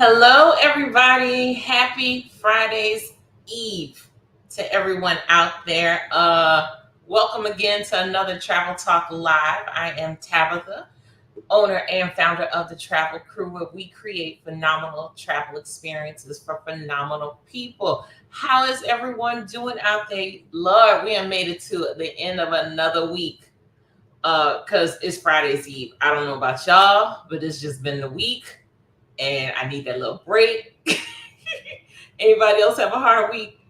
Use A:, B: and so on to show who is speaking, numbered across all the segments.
A: Hello, everybody. Happy Friday's Eve to everyone out there. Welcome again to another Travel Talk Live. I am Tabitha, owner and founder of the Travel Krewe, where we create phenomenal travel experiences for phenomenal people. How is everyone doing out there? Lord, we have made it to the end of another week because it's Friday's Eve. I don't know about y'all, but it's just been the week and I need that little break. Anybody else have a hard week?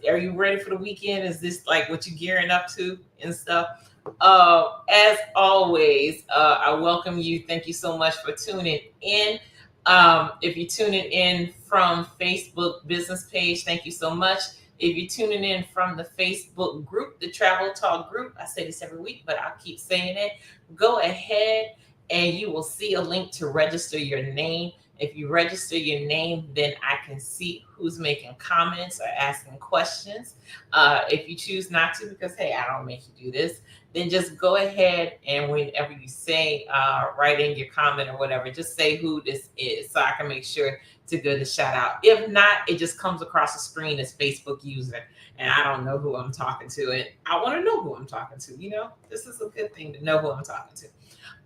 A: Are you ready for the weekend? Is this like what you're gearing up to and stuff? As always, I welcome you. Thank you so much for tuning in. If you're tuning in from Facebook business page, thank you so much. If you're tuning in from the Facebook group, the Travel Talk group, I say this every week, but I'll keep saying it. Go ahead and you will see a link to register your name. If you register your name, then I can see who's making comments or asking questions. If you choose not to, because hey, I don't make you do this, then just go ahead and whenever you say, write in your comment or whatever, just say who this is so I can make sure to give a shout out. If not, it just comes across the screen as Facebook user and I don't know who I'm talking to. And I want to know who I'm talking to. You know, this is a good thing to know who I'm talking to.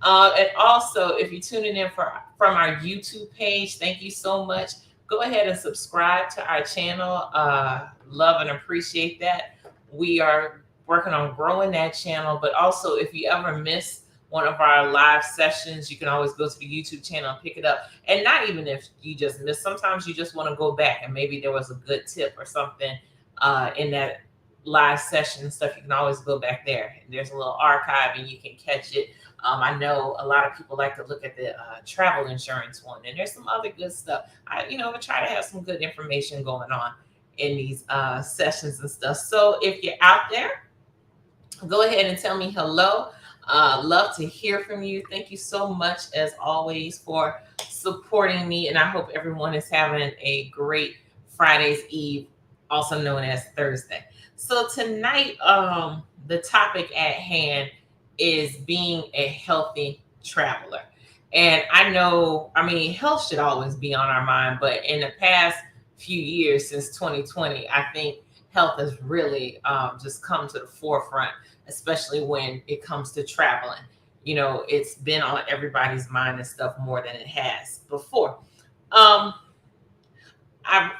A: And also, if you're tuning in from our YouTube page, thank you so much. Go ahead and subscribe to our channel. Love and appreciate that. We are working on growing that channel. But also, if you ever miss one of our live sessions, you can always go to the YouTube channel and pick it up. And not even if you just miss, sometimes you just want to go back and maybe there was a good tip or something in that live session and stuff. You can always go back there. And there's a little archive and you can catch it. I know a lot of people like to look at the travel insurance one, and there's some other good stuff. We try to have some good information going on in these sessions and stuff. So if you're out there, go ahead and tell me hello. Love to hear from you. Thank you so much, as always, for supporting me, and I hope everyone is having a great Friday's Eve, also known as Thursday. So tonight, the topic at hand is being a healthy traveler. And I know, health should always be on our mind, but in the past few years since 2020, I think health has really just come to the forefront, especially when it comes to traveling. You know, it's been on everybody's mind and stuff more than it has before. I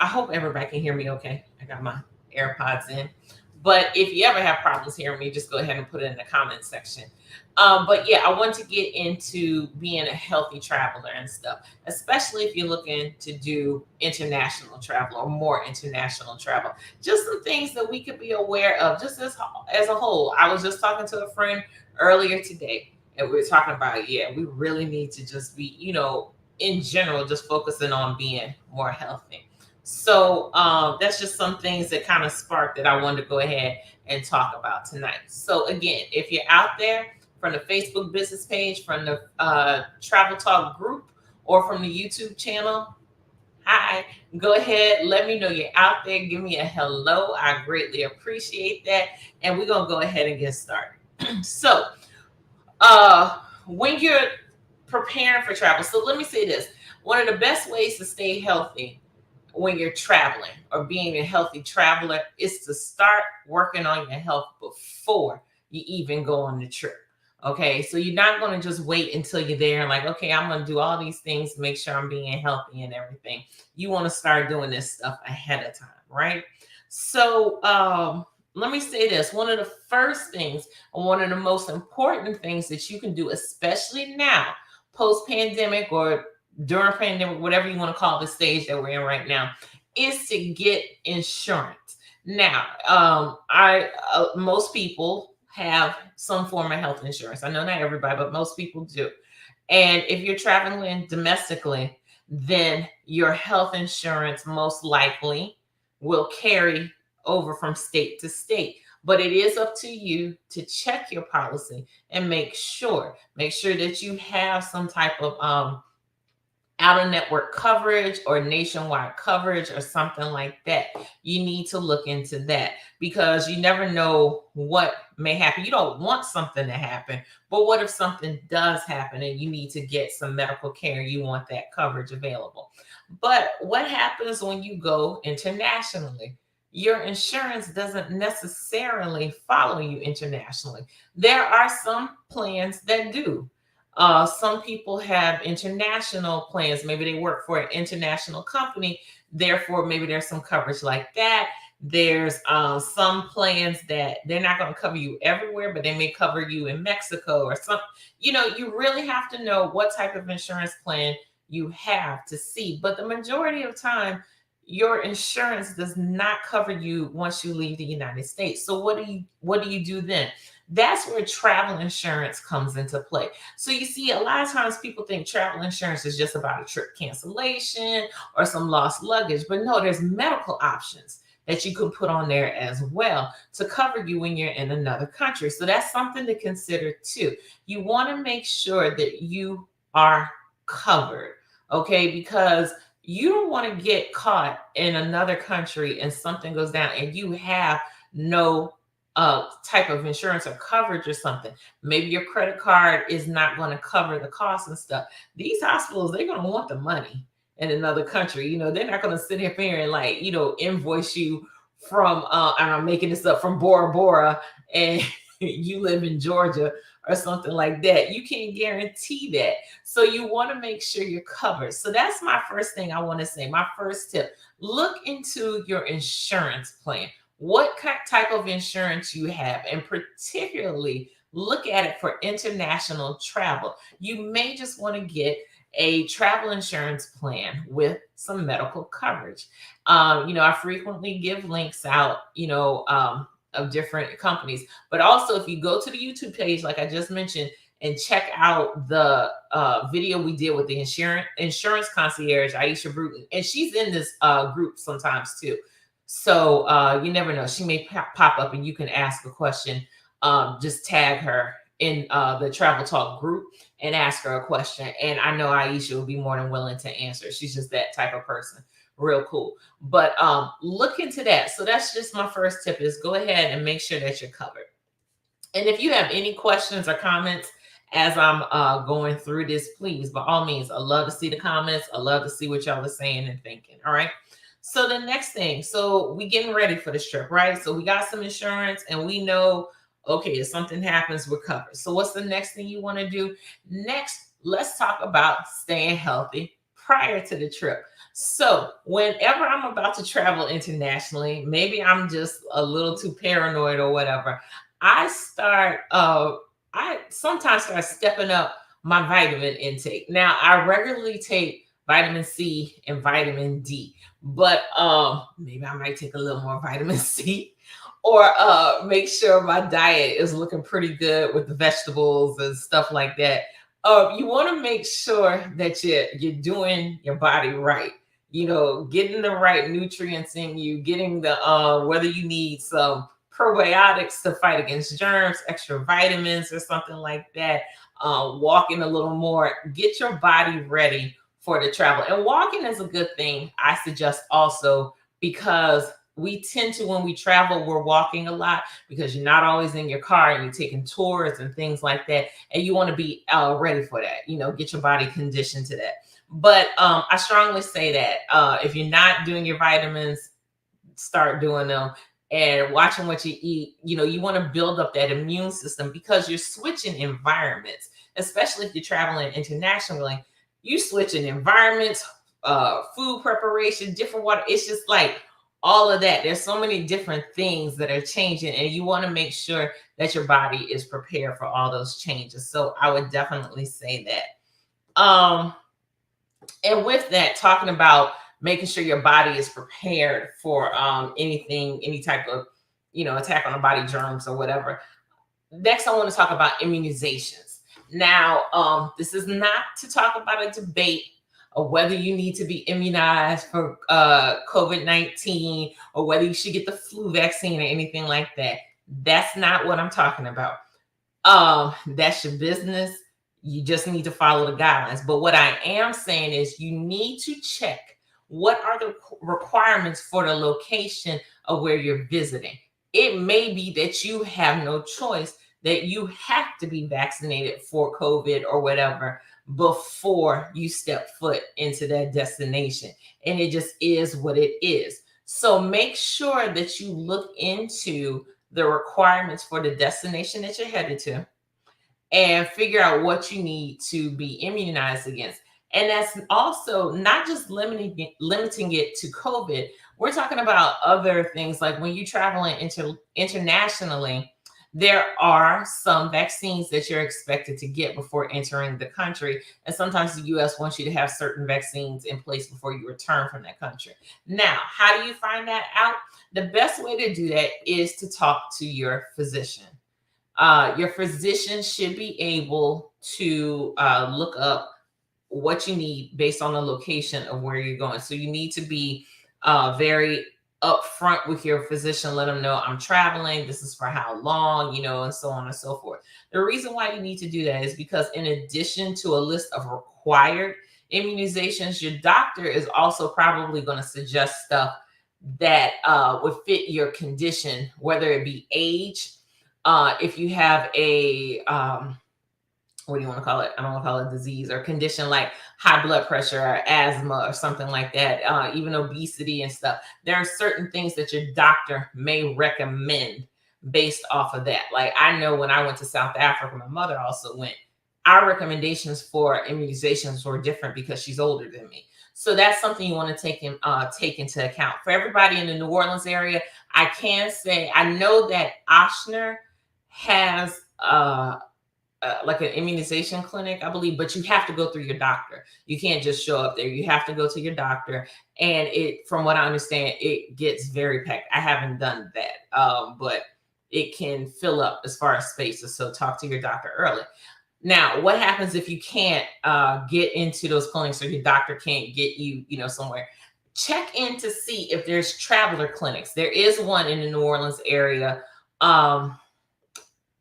A: hope everybody can hear me okay. I got my AirPods in. But if you ever have problems hearing me, just go ahead and put it in the comment section. But yeah, I want to get into being a healthy traveler and stuff, especially if you're looking to do international travel or more international travel. Just some things that we could be aware of, just as a whole. I was just talking to a friend earlier today, and we were talking about, we really need to just be, in general, just focusing on being more healthy. So that's just some things that kind of sparked that I wanted to go ahead and talk about tonight. So again, if you're out there from the Facebook business page, from the Travel Talk group, or from the YouTube channel, hi, go ahead. Let me know you're out there. Give me a hello. I greatly appreciate that. And we're going to go ahead and get started. So when you're preparing for travel, so let me say this. One of the best ways to stay healthy when you're traveling or being a healthy traveler is to start working on your health before you even go on the trip. Okay, so you're not going to just wait until you're there and like, okay, I'm going to do all these things to make sure I'm being healthy and everything. You want to start doing this stuff ahead of time, right? So let me say this. One of the first things, and one of the most important things that you can do, especially now, post-pandemic or during pandemic, whatever you want to call the stage that we're in right now, is to get insurance. Now, most people have some form of health insurance. I know not everybody, but most people do. And if you're traveling domestically, then your health insurance most likely will carry over from state to state. But it is up to you to check your policy and make sure that you have some type of out of network coverage or nationwide coverage or something like that, you need to look into that, because you never know what may happen. You don't want something to happen, but what if something does happen and you need to get some medical care? You want that coverage available. But what happens when you go internationally? Your insurance doesn't necessarily follow you internationally. There are some plans that do. Some people have international plans. Maybe they work for an international company. Therefore, maybe there's some coverage like that. There's some plans that they're not going to cover you everywhere, but they may cover you in Mexico or some. You really have to know what type of insurance plan you have to see. But the majority of time, your insurance does not cover you once you leave the United States. So what do you do then? That's where travel insurance comes into play. So you see, a lot of times people think travel insurance is just about a trip cancellation or some lost luggage, but no, there's medical options that you can put on there as well to cover you when you're in another country. So that's something to consider too. You want to make sure that you are covered, okay? Because you don't want to get caught in another country and something goes down and you have no type of insurance or coverage or something. Maybe your credit card is not going to cover the costs and stuff. These hospitals, they're going to want the money in another country. They're not going to sit here and invoice you from, and I'm making this up, from Bora Bora, and you live in Georgia or something like that. You can't guarantee that. So you want to make sure you're covered. So that's my first thing I want to say. My first tip, look into your insurance plan. What type of insurance you have, and particularly look at it for international travel. You may just want to get a travel insurance plan with some medical coverage. I frequently give links out, of different companies, but also if you go to the YouTube page, like I just mentioned, and check out the video we did with the insurance concierge, Aisha Bruton, and she's in this group sometimes too. So you never know. She may pop up and you can ask a question. Just tag her in the Travel Talk group and ask her a question. And I know Aisha will be more than willing to answer. She's just that type of person. Real cool. But look into that. So that's just my first tip, is go ahead and make sure that you're covered. And if you have any questions or comments as I'm going through this, please, by all means, I love to see the comments. I love to see what y'all are saying and thinking. All right. So the next thing, so we getting ready for this trip, right? So we got some insurance and we know, okay, if something happens, we're covered. So what's the next thing you want to do? Next, let's talk about staying healthy prior to the trip. So whenever I'm about to travel internationally, maybe I'm just a little too paranoid or whatever, I sometimes start stepping up my vitamin intake. Now, I regularly take vitamin C and vitamin D, but maybe I might take a little more vitamin C, or make sure my diet is looking pretty good with the vegetables and stuff like that. You want to make sure that you're doing your body right. Getting the right nutrients in you, getting the whether you need some probiotics to fight against germs, extra vitamins or something like that. Walking a little more, get your body ready for the travel. And walking is a good thing, I suggest also, because we tend to, when we travel, we're walking a lot because you're not always in your car and you're taking tours and things like that. And you want to be ready for that, get your body conditioned to that. But I strongly say that if you're not doing your vitamins, start doing them and watching what you eat. You want to build up that immune system because you're switching environments, especially if you're traveling internationally. You switching environments, food preparation, different water. It's just like all of that. There's so many different things that are changing, and you want to make sure that your body is prepared for all those changes. So I would definitely say that. And with that, talking about making sure your body is prepared for anything, any type of, attack on the body, germs or whatever. Next, I want to talk about immunizations. Now, this is not to talk about a debate of whether you need to be immunized for COVID-19 or whether you should get the flu vaccine or anything like that. That's not what I'm talking about. That's your business. You just need to follow the guidelines. But what I am saying is you need to check what are the requirements for the location of where you're visiting. It may be that you have no choice, that you have to be vaccinated for COVID or whatever before you step foot into that destination. And it just is what it is. So make sure that you look into the requirements for the destination that you're headed to and figure out what you need to be immunized against. And that's also not just limiting it to COVID. We're talking about other things like when you're traveling internationally, there are some vaccines that you're expected to get before entering the country. And sometimes the US wants you to have certain vaccines in place before you return from that country. Now, how do you find that out? The best way to do that is to talk to your physician. Your physician should be able to look up what you need based on the location of where you're going. So you need to be very upfront with your physician. Let them know I'm traveling. This is for how long, and so on and so forth. The reason why you need to do that is because in addition to a list of required immunizations, your doctor is also probably going to suggest stuff that would fit your condition, whether it be age. If you have a, what do you want to call it? I don't want to call it disease or condition like high blood pressure or asthma or something like that, even obesity and stuff. There are certain things that your doctor may recommend based off of that. Like I know when I went to South Africa, my mother also went. Our recommendations for immunizations were different because she's older than me. So that's something you want to take into account. For everybody in the New Orleans area, I can say I know that Ochsner has like an immunization clinic, I believe, but you have to go through your doctor. You can't just show up there. You have to go to your doctor. And from what I understand, it gets very packed. I haven't done that, but it can fill up as far as spaces. So talk to your doctor early. Now, what happens if you can't get into those clinics or your doctor can't get you, somewhere? Check in to see if there's traveler clinics. There is one in the New Orleans area.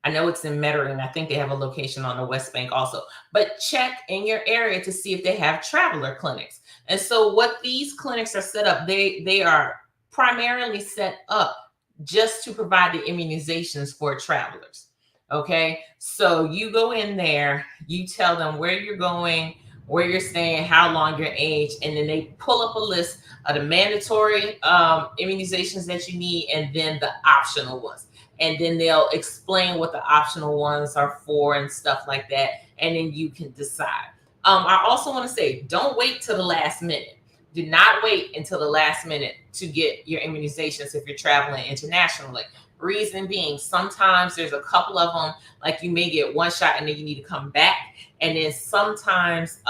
A: I know it's in Metairie, and I think they have a location on the West Bank also. But check in your area to see if they have traveler clinics. And so what these clinics are set up, they are primarily set up just to provide the immunizations for travelers. Okay, so you go in there, you tell them where you're going, where you're staying, how long your age, and then they pull up a list of the mandatory immunizations that you need and then the optional ones. And then they'll explain what the optional ones are for and stuff like that. And then you can decide. I also want to say, don't wait till the last minute. Do not wait until the last minute to get your immunizations if you're traveling internationally. Reason being, sometimes there's a couple of them, like you may get one shot and then you need to come back. And then sometimes,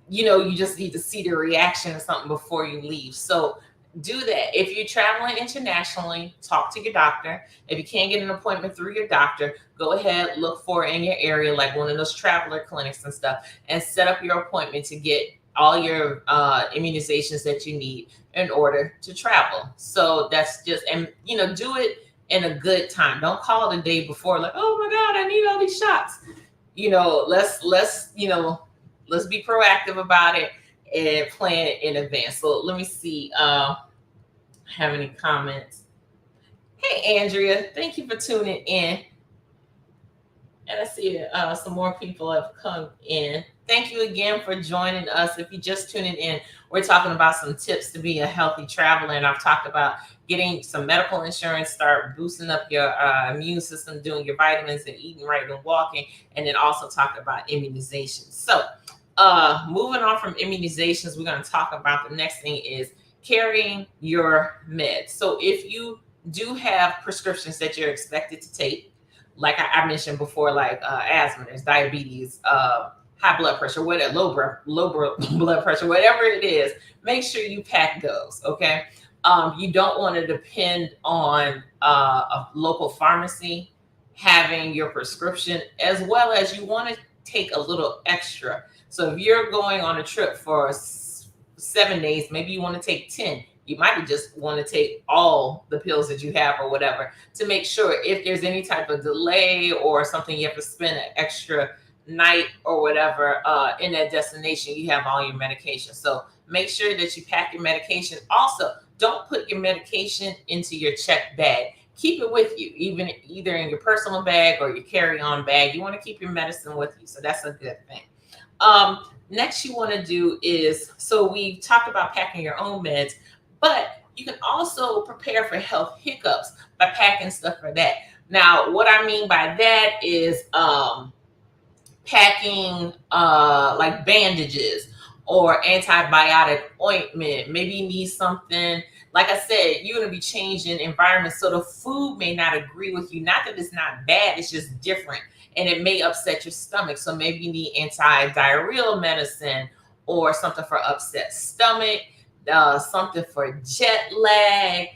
A: you just need to see the reaction or something before you leave. So do that. If you're traveling internationally, talk to your doctor. If you can't get an appointment through your doctor, go ahead, look for it in your area, like one of those traveler clinics and stuff, and set up your appointment to get all your immunizations that you need in order to travel. So that's just, and do it in a good time. Don't call it a day before, like, oh my God, I need all these shots. Let's be proactive about it and plan it in advance. So let me see. Have any comments? Hey, Andrea, thank you for tuning in. And I see some more people have come in. Thank you again for joining us. If you're just tuning in, we're talking about some tips to be a healthy traveler. And I've talked about getting some medical insurance, start boosting up your immune system, doing your vitamins and eating right and walking, and then also talk about immunizations. So moving on from immunizations, we're going to talk about the next thing is carrying your meds. So if you do have prescriptions that you're expected to take, like I mentioned before, like asthma, there's diabetes, high blood pressure, whatever, low blood pressure, whatever it is, make sure you pack those, okay? You don't want to depend on a local pharmacy having your prescription, as well as you want to take a little extra. So if you're going on a trip for 7 days, maybe you want to take 10. You might just want to take all the pills that you have or whatever to make sure if there's any type of delay or something you have to spend an extra night or whatever in that destination, you have all your medication. So make sure that you pack your medication. Also, don't put your medication into your checked bag. Keep it with you, even either in your personal bag or your carry-on bag. You want to keep your medicine with you, so that's a good thing. Next you want to do is, so we talked about packing your own meds, but you can also prepare for health hiccups by packing stuff for that. Now, what I mean by that is packing like bandages or antibiotic ointment. Maybe you need something. Like I said, you're going to be changing environments, so the food may not agree with you. Not that it's not bad, it's just different, and it may upset your stomach. So maybe you need anti-diarrheal medicine or something for upset stomach, something for jet lag.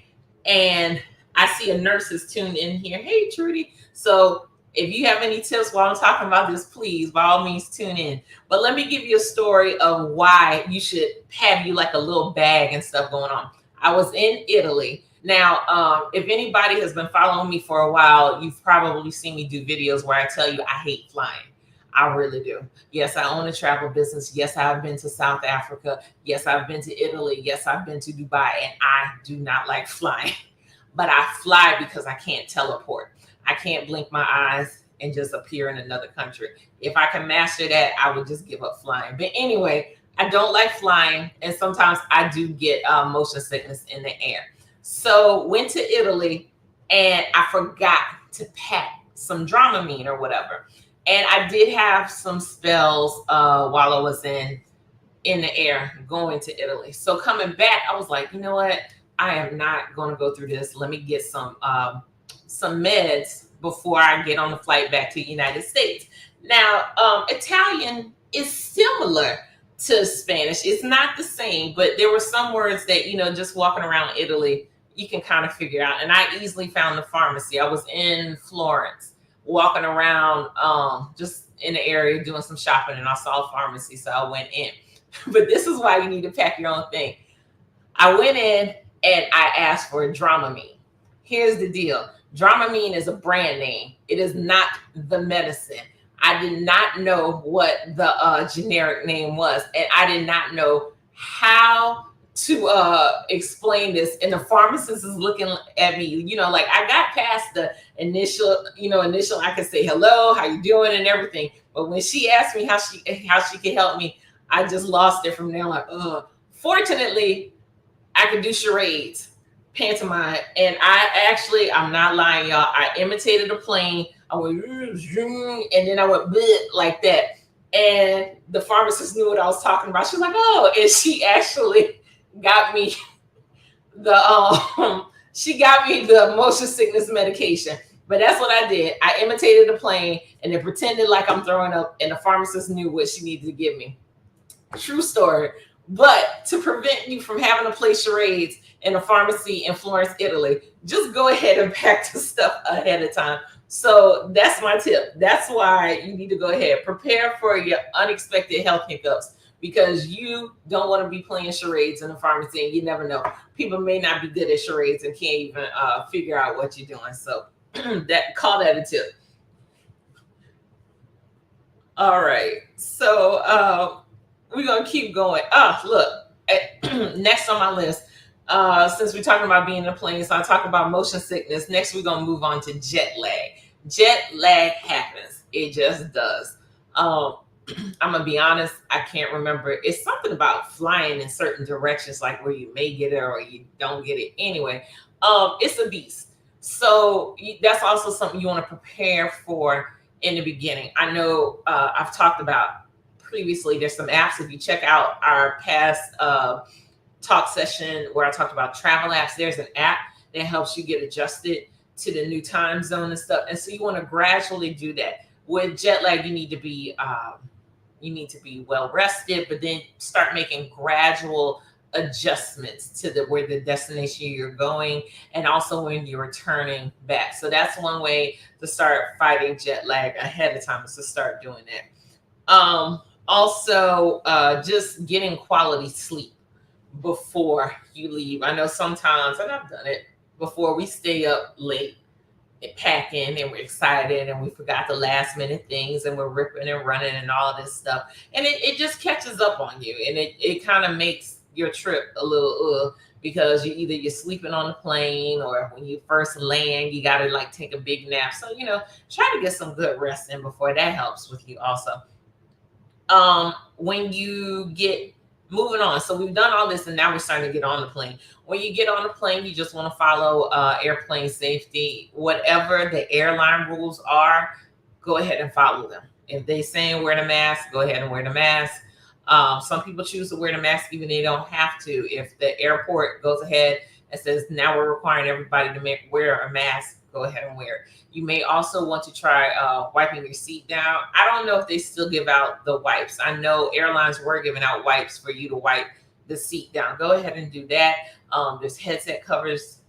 A: And I see a nurse is tuned in here. Hey, Trudy. So if you have any tips while I'm talking about this, please, by all means, tune in. But let me give you a story of why you should have you like a little bag and stuff going on. I was in Italy. Now, if anybody has been following me for a while, you've probably seen me do videos where I tell you I hate flying. I really do. Yes, I own a travel business. Yes, I've been to South Africa. Yes, I've been to Italy. Yes, I've been to Dubai, and I do not like flying. But I fly because I can't teleport. I can't blink my eyes and just appear in another country. If I can master that, I would just give up flying. But anyway, I don't like flying, and sometimes I do get motion sickness in the air. So went to Italy, and I forgot to pack some Dramamine or whatever. And I did have some spells while I was in the air going to Italy. So coming back, I was like, you know what? I am not going to go through this. Let me get some meds before I get on the flight back to the United States. Now, Italian is similar to Spanish. It's not the same, but there were some words that, just walking around Italy, you can kind of figure out. And I easily found the pharmacy. I was in Florence, walking around just in the area doing some shopping, and I saw a pharmacy, so I went in. But this is why you need to pack your own thing. I went in and I asked for a Dramamine. Here's the deal. Dramamine is a brand name. It is not the medicine. I did not know what the generic name was, and I did not know how to explain this. And the pharmacist is looking at me, like I got past the initial, I could say hello, how you doing, and everything. But when she asked me how she could help me, I just lost it from there. Like, fortunately, I could do charades, pantomime, and I'm not lying, y'all. I imitated a plane. I went, and then I went like that. And the pharmacist knew what I was talking about. She was like, oh, and she actually got me the motion sickness medication. But that's what I did. I imitated a plane and then pretended like I'm throwing up, and the pharmacist knew what she needed to give me. True story. But to prevent you from having to play charades in a pharmacy in Florence, Italy, just go ahead and pack the stuff ahead of time. So that's my tip. That's why you need to go ahead, prepare for your unexpected health hiccups, because you don't want to be playing charades in a pharmacy, and you never know. People may not be good at charades and can't even figure out what you're doing. So call that a tip. All right. So we're going to keep going. Look, next on my list, since we're talking about being in a plane, so I talk about motion sickness. Next, we're going to move on to jet lag. Jet lag happens. It just does. I'm going to be honest, I can't remember. It's something about flying in certain directions, like where you may get it or you don't get it. Anyway, it's a beast. So that's also something you want to prepare for in the beginning. I know I've talked about previously, there's some apps. If you check out our past talk session where I talked about travel apps, there's an app that helps you get adjusted to the new time zone and stuff. And so you want to gradually do that. With jet lag, you need to be well rested, but then start making gradual adjustments to where the destination you're going, and also when you're returning back. So that's one way to start fighting jet lag ahead of time, is to start doing that. Also, just getting quality sleep before you leave. I know sometimes, and I've done it before, we stay up late packing and we're excited and we forgot the last minute things and we're ripping and running and all this stuff. And it just catches up on you, and it kind of makes your trip a little because you're sleeping on the plane, or when you first land you got to like take a big nap. So try to get some good rest in before. That helps with you also. When you get moving on, so we've done all this and now we're starting to get on the plane. When you get on the plane, you just want to follow airplane safety. Whatever the airline rules are, go ahead and follow them. If they saying wear the mask, go ahead and wear the mask. Some people choose to wear the mask even they don't have to. If the airport goes ahead and says now we're requiring everybody to wear a mask, go ahead and wear it. You may also want to try wiping your seat down. I don't know if they still give out the wipes. I know airlines were giving out wipes for you to wipe the seat down. Go ahead and do that. There's headrest covers,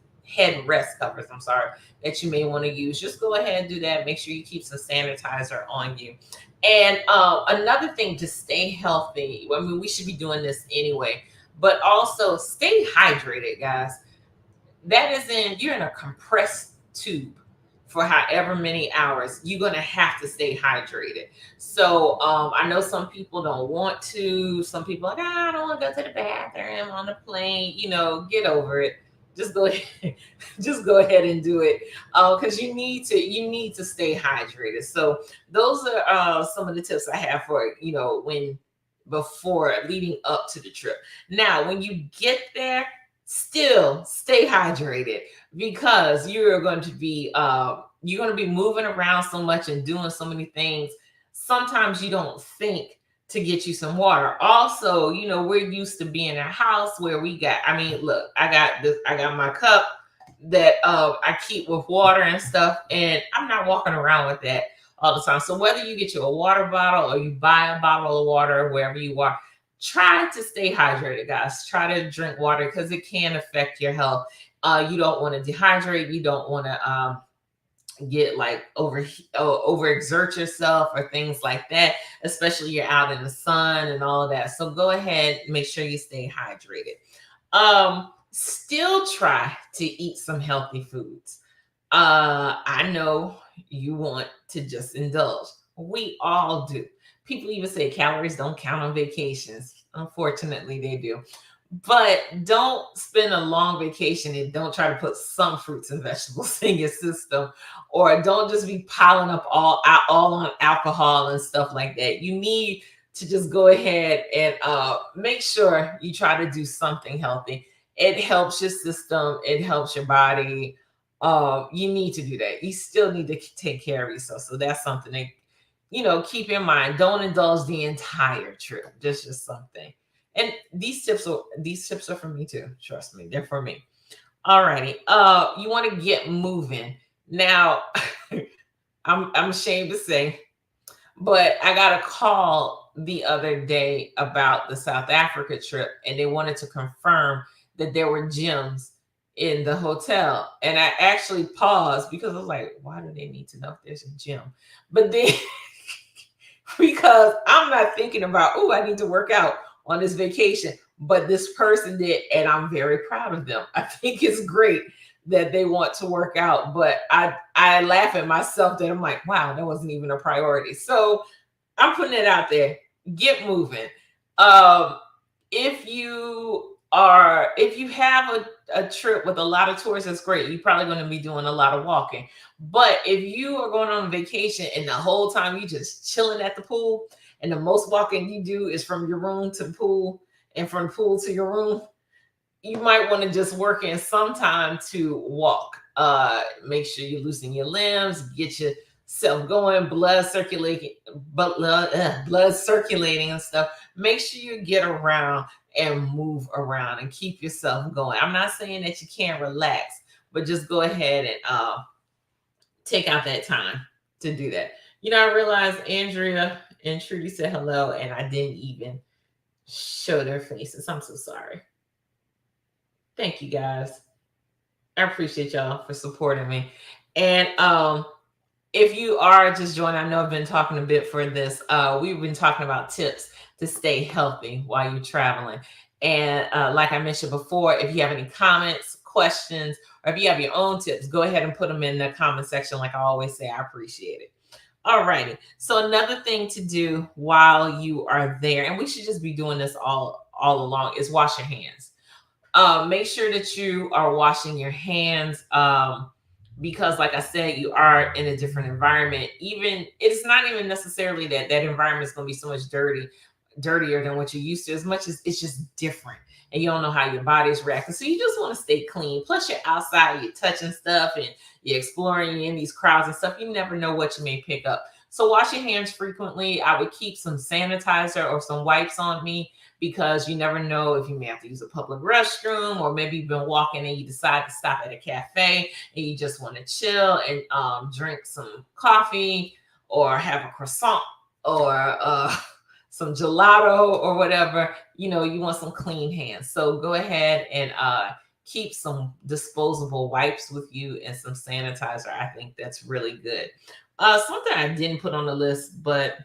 A: that you may want to use. Just go ahead and do that. Make sure you keep some sanitizer on you. And another thing to stay healthy, I mean, we should be doing this anyway, but also stay hydrated, guys. That is you're in a compressed tube for however many hours. You're going to have to stay hydrated. So I know some people don't want to. Some people are like, I don't want to go to the bathroom on the plane. Get over it. Just go ahead, just go ahead and do it, because you need to stay hydrated. So those are some of the tips I have for when before leading up to the trip. Now, when you get there, still stay hydrated, because you're going to be moving around so much and doing so many things. Sometimes you don't think to get you some water. Also, we're used to being in a house where look, I got my cup that I keep with water and stuff, and I'm not walking around with that all the time. So whether you get you a water bottle or you buy a bottle of water wherever you are, try to stay hydrated, guys. Try to drink water, because it can affect your health. You don't want to dehydrate. You don't want to get like overexert yourself or things like that, especially you're out in the sun and all of that. So go ahead, make sure you stay hydrated. Still try to eat some healthy foods. I know you want to just indulge. We all do. People even say calories don't count on vacations. Unfortunately, they do. But don't spend a long vacation and don't try to put some fruits and vegetables in your system, or don't just be piling up all on alcohol and stuff like that. You need to just go ahead and make sure you try to do something healthy. It helps your system. It helps your body. You need to do that. You still need to take care of yourself. So that's something to keep in mind. Don't indulge the entire trip. Just something. And these tips are for me too. Trust me, they're for me. Alrighty. You want to get moving. Now, I'm ashamed to say, but I got a call the other day about the South Africa trip, and they wanted to confirm that there were gyms in the hotel. And I actually paused because I was like, why do they need to know if there's a gym? But then because I'm not thinking about, oh, I need to work out on this vacation, but this person did, and I'm very proud of them. I think it's great that they want to work out, but I laugh at myself that I'm like, wow, that wasn't even a priority. So I'm putting it out there. Get moving. If you have a trip with a lot of tourists, that's great. You're probably going to be doing a lot of walking. But if you are going on vacation and the whole time you just chilling at the pool, and the most walking you do is from your room to the pool and from the pool to your room, you might want to just work in some time to walk. Make sure you loosen your limbs, get yourself going, blood circulating and stuff. Make sure you get around and move around and keep yourself going. I'm not saying that you can't relax, but just go ahead and take out that time to do that. I realized Andrea and Trudy said hello, and I didn't even show their faces. I'm so sorry. Thank you, guys. I appreciate y'all for supporting me. And if you are just joining, I know I've been talking a bit for this. We've been talking about tips to stay healthy while you're traveling. And like I mentioned before, if you have any comments, questions, or if you have your own tips, go ahead and put them in the comment section. Like I always say, I appreciate it. All righty. So another thing to do while you are there, and we should just be doing this all along, is wash your hands. Make sure that you are washing your hands, because like I said, you are in a different environment. Even it's not even necessarily that that environment is going to be so much dirtier than what you're used to, as much as it's just different and you don't know how your body's reacting. So you just want to stay clean. Plus you're outside, you're touching stuff and you're exploring, you're in these crowds and stuff. You never know what you may pick up. So wash your hands frequently. I would keep some sanitizer or some wipes on me, because you never know if you may have to use a public restroom, or maybe you've been walking and you decide to stop at a cafe and you just want to chill and drink some coffee or have a croissant or some gelato or whatever. You know, you want some clean hands. So go ahead and keep some disposable wipes with you and some sanitizer. I think that's really good. Something I didn't put on the list, but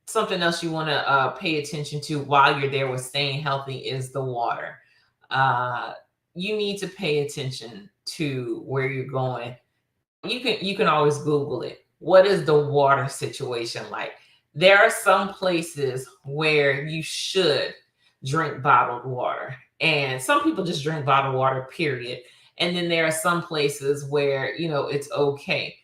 A: something else you want to pay attention to while you're there with staying healthy is the water. Uh, you need to pay attention to where you're going. You can always Google it. What is the water situation like? There are some places where you should drink bottled water, and some people just drink bottled water, period. And then there are some places where it's okay.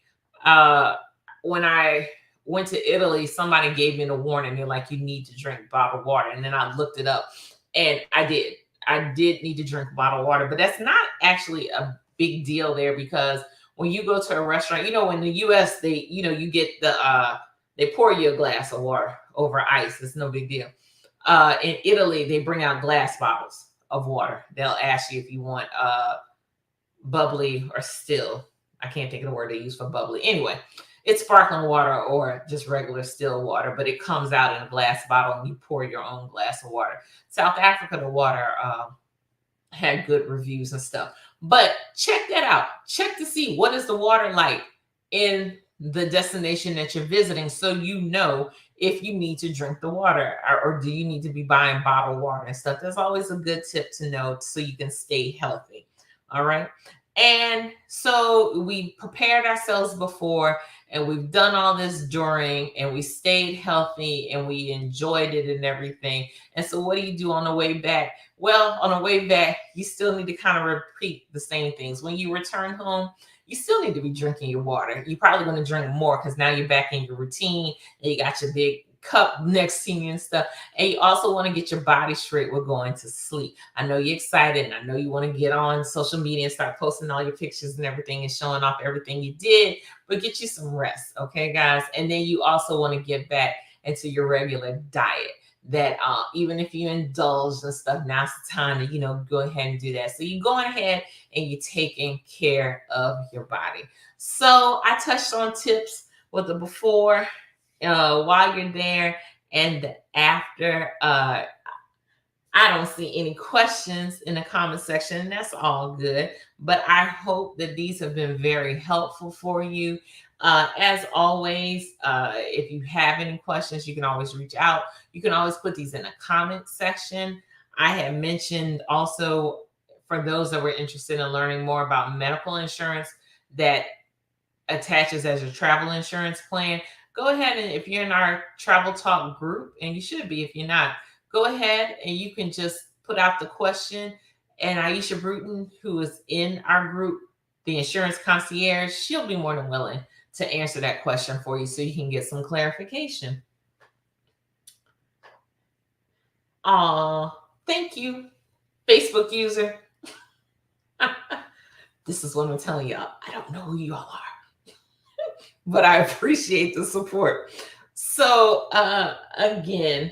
A: Uh, when I went to Italy, somebody gave me the warning. They're like, you need to drink bottled water. And then I looked it up and I did. I did need to drink bottled water, but that's not actually a big deal there, because when you go to a restaurant, in the US, you get they pour you a glass of water over ice. It's no big deal. In Italy, they bring out glass bottles of water. They'll ask you if you want bubbly or still. I can't think of the word they use for bubbly. Anyway, it's sparkling water or just regular still water, but it comes out in a glass bottle and you pour your own glass of water. South Africa, the water had good reviews and stuff. But check that out. Check to see what is the water like in the destination that you're visiting, so you know if you need to drink the water, or do you need to be buying bottled water and stuff. That's always a good tip to know so you can stay healthy. All right. And so we prepared ourselves before, and we've done all this during, and we stayed healthy and we enjoyed it and everything. And so what do you do on the way back? Well, on the way back, you still need to kind of repeat the same things. When you return home, you still need to be drinking your water. You're probably going to drink more because now you're back in your routine and you got your big cup next to you and stuff. And you also want to get your body straight with going to sleep. I know you're excited, and I know you want to get on social media and start posting all your pictures and everything and showing off everything you did, but get you some rest, okay, guys? And then you also want to get back into your regular diet. That even if you indulge and stuff, now's the time to go ahead and do that. So you're going ahead and you're taking care of your body. So I touched on tips with the before, while you're there, and the after. I don't see any questions in the comment section, and that's all good. But I hope that these have been very helpful for you. As always, if you have any questions, you can always reach out. You can always put these in the comment section. I have mentioned also, for those that were interested in learning more about medical insurance that attaches as your travel insurance plan, go ahead, and if you're in our Travel Talk group, and you should be if you're not, go ahead and you can just put out the question, and Aisha Bruton, who is in our group, the insurance concierge, she'll be more than willing to answer that question for you so you can get some clarification. Thank you, Facebook user. This is what I'm telling y'all. I don't know who you all are, but I appreciate the support. So again,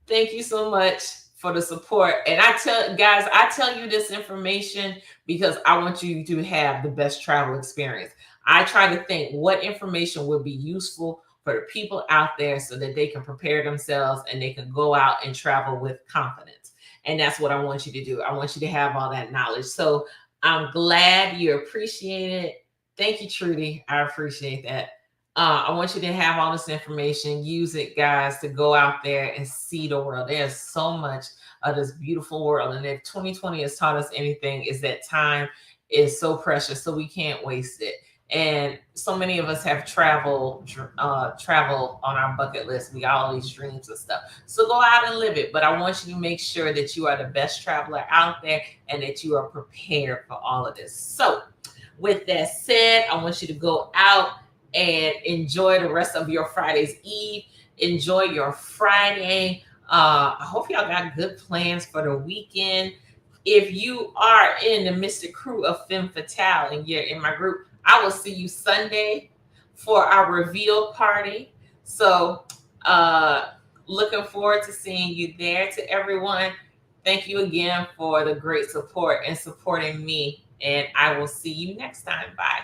A: thank you so much for the support. And I tell you this information because I want you to have the best travel experience. I try to think what information would be useful for the people out there so that they can prepare themselves and they can go out and travel with confidence. And that's what I want you to do. I want you to have all that knowledge. So I'm glad you appreciate it. Thank you, Trudy. I appreciate that. I want you to have all this information. Use it, guys, to go out there and see the world. There's so much of this beautiful world. And if 2020 has taught us anything, is that time is so precious, so we can't waste it. And so many of us have travel on our bucket list. We got all these dreams and stuff. So go out and live it. But I want you to make sure that you are the best traveler out there and that you are prepared for all of this. So with that said, I want you to go out and enjoy the rest of your Friday's Eve. Enjoy your Friday. I hope y'all got good plans for the weekend. If you are in the Mystic Crew of Femme Fatale and you're in my group, I will see you Sunday for our reveal party. So looking forward to seeing you there. To everyone, thank you again for the great support and supporting me. And I will see you next time. Bye.